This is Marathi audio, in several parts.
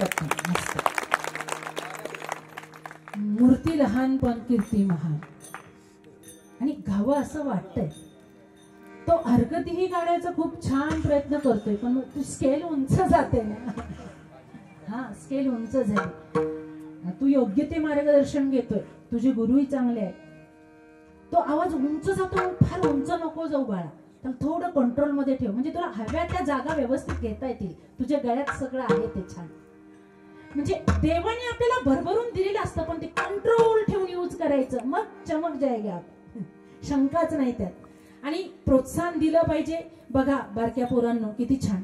वाटत नाही. मस्त. मूर्ती लहान पण कीर्ती महान. आणि गावं असं वाटतंय तो हरकतीही काढायचा खूप छान प्रयत्न करतोय, पण तू स्केल उंच जाते ना. हा, स्केल उंच झाली. तू योग्य ते मार्गदर्शन घेतोय, तुझे गुरुही चांगले आहेत. तो आवाज उंच जातो, फार उंच नको जाऊ बाळा, तर थोडं कंट्रोल मध्ये ठेव, म्हणजे तुला हव्या त्या जागा व्यवस्थित घेता येतील. तुझ्या गळ्यात सगळं आहे ते छान. म्हणजे देवाने आपल्याला भरभरून दिलेलं असतं, पण ते कंट्रोल ठेवून यूज करायचं, मग चमक जायगा, शंकाच नाही त्यात. आणि प्रोत्साहन दिलं पाहिजे. बघा बारक्या पोरांनो किती छान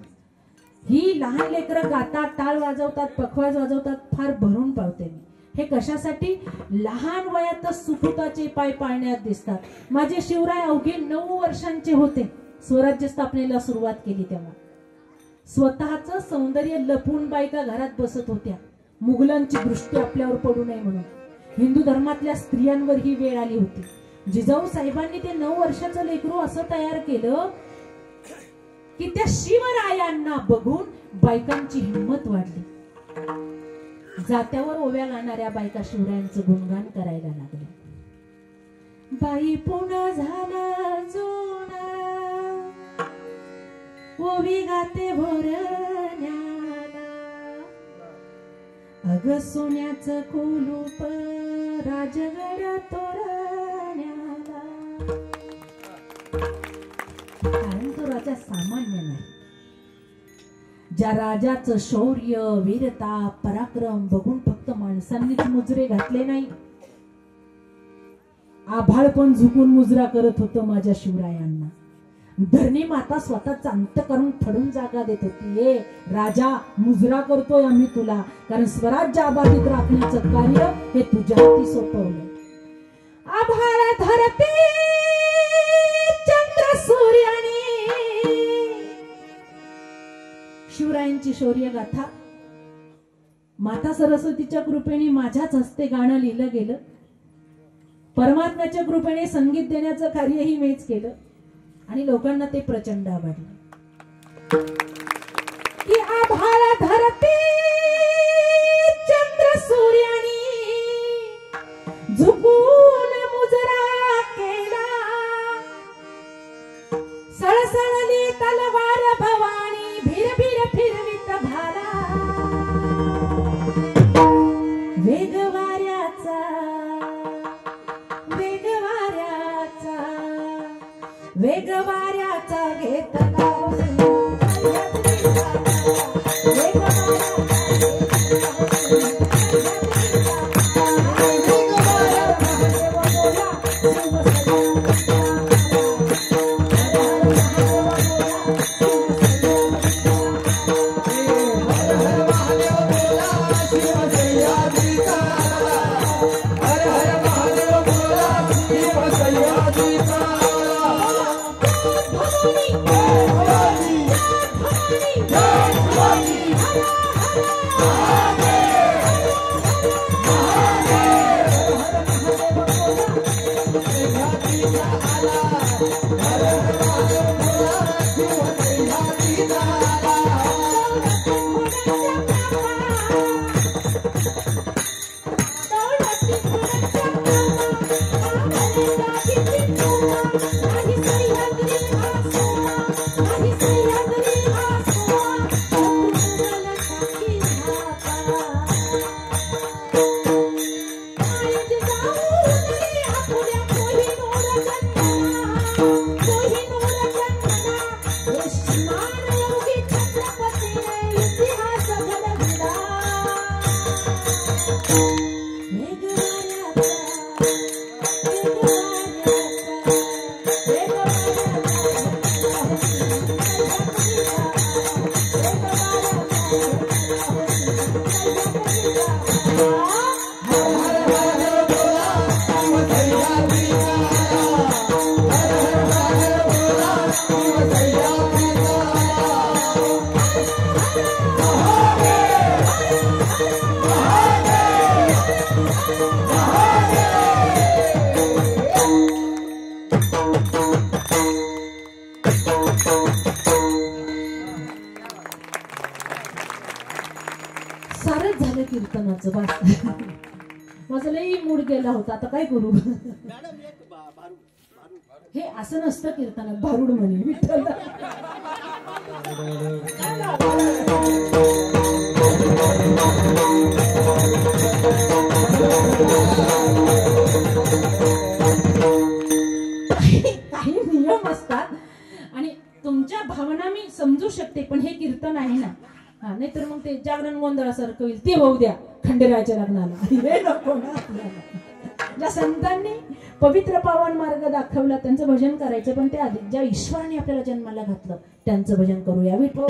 ही लहान लेकरं गातात, टाळ वाजवतात, पखवाज वाजवतात, फार भरून पावते मी. हे कशासाठी? लहान वयातच सुकृताचे पाय पाळण्यात दिसतात. माझे शिवराय अवघे 9 वर्षांचे होते स्वराज्य स्थापनेला सुरुवात केली तेव्हा. स्वतःचं सौंदर्य लपवून बायका घरात बसत होत्या, मुघलांची दृष्टी आपल्यावर पडू नये म्हणून. हिंदू धर्मातल्या स्त्रियांवर ही वेळ आली होती. जिजाऊ साहेबांनी ते 9 वर्षाचं लेकरू असं तयार केलं की त्या शिवरायांना बघून बायकांची हिंमत वाढली. जात्यावर ओव्या गाणाऱ्या बायका शिवरायांचं गुणगान करायला लागले. बाई पुन्हा झालं जुना, ओवी गाते भोरण्याला, अग सोन्याचं कुलूप राजगड तोरण्याला. कारण तो राजा सामान्य नाही. ज्या राजाचं शौर्य, वीरता, पराक्रम बघून फक्त माणसांनीच मुजरे घातले नाही, आभाळ पण झुकून मुजरा करत होतं माझ्या शिवरायांना. धरणी माता स्वतःचा अंत करून थडून जागा देत होती. ए राजा, मुजरा करतोय आम्ही तुला, कारण स्वराज्य आबादित राखण्याचं कार्य हे तुझ्या हाती सोपवलं. आभाळ धरती चंद्र सूर्याने, शिवरायांची शौर्य गाथा माता सरस्वतीच्या कृपेने माझ्याच हस्ते गाणं लिहिलं गेलं. परमात्म्याच्या कृपेने संगीत देण्याचं कार्यही मीच केलं आणि लोकांना ते प्रचंड आवडलं. की आभाळ धरती चंद्र सूर्याने झुकून मुजरा केला, सळसळली तलवार भवानी, भीर भीर फिरवित भाला. वेग वाऱ्याचा, वेग वाऱ्याचा, वेग वाऱ्याचा घेतला, सारच झालं कीर्तनाचं बस. माझा लई मूड गेला होता, आता काय करू. हे असं नसतं कीर्तनात, भारुड म्हणे विठ्ठल. काही नियम असतात आणि तुमच्या भावना मी समजू शकते, पण हे कीर्तन आहे ना, नाहीतर मग ते जागरण गोंधळासारखं होईल, ते होऊ द्या खंडेरायाच्या लग्नाला. हे नको ना आपल्याला. ज्या संतांनी पवित्र पावन मार्ग दाखवला त्यांचं भजन करायचं, पण ते आधी ज्या ईश्वराने आपल्याला जन्माला घातलं त्यांचं भजन करूया. विठो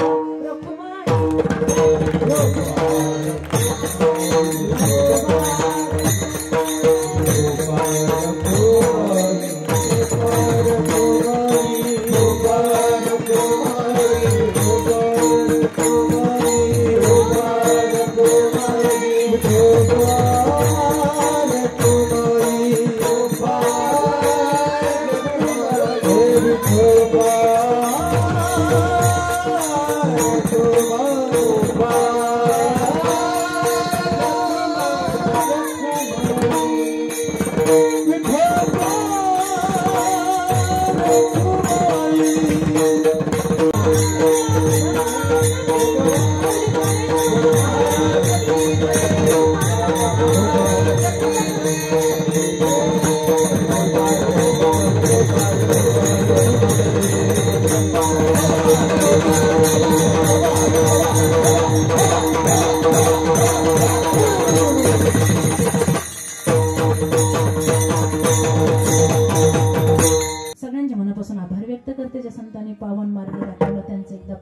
सगळ्यांच्या मनापासून आभार व्यक्त करते, ज्या संतांनी पावन मार्ग दाखवला त्यांचं एकदा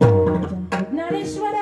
ज्ञानेश्वर.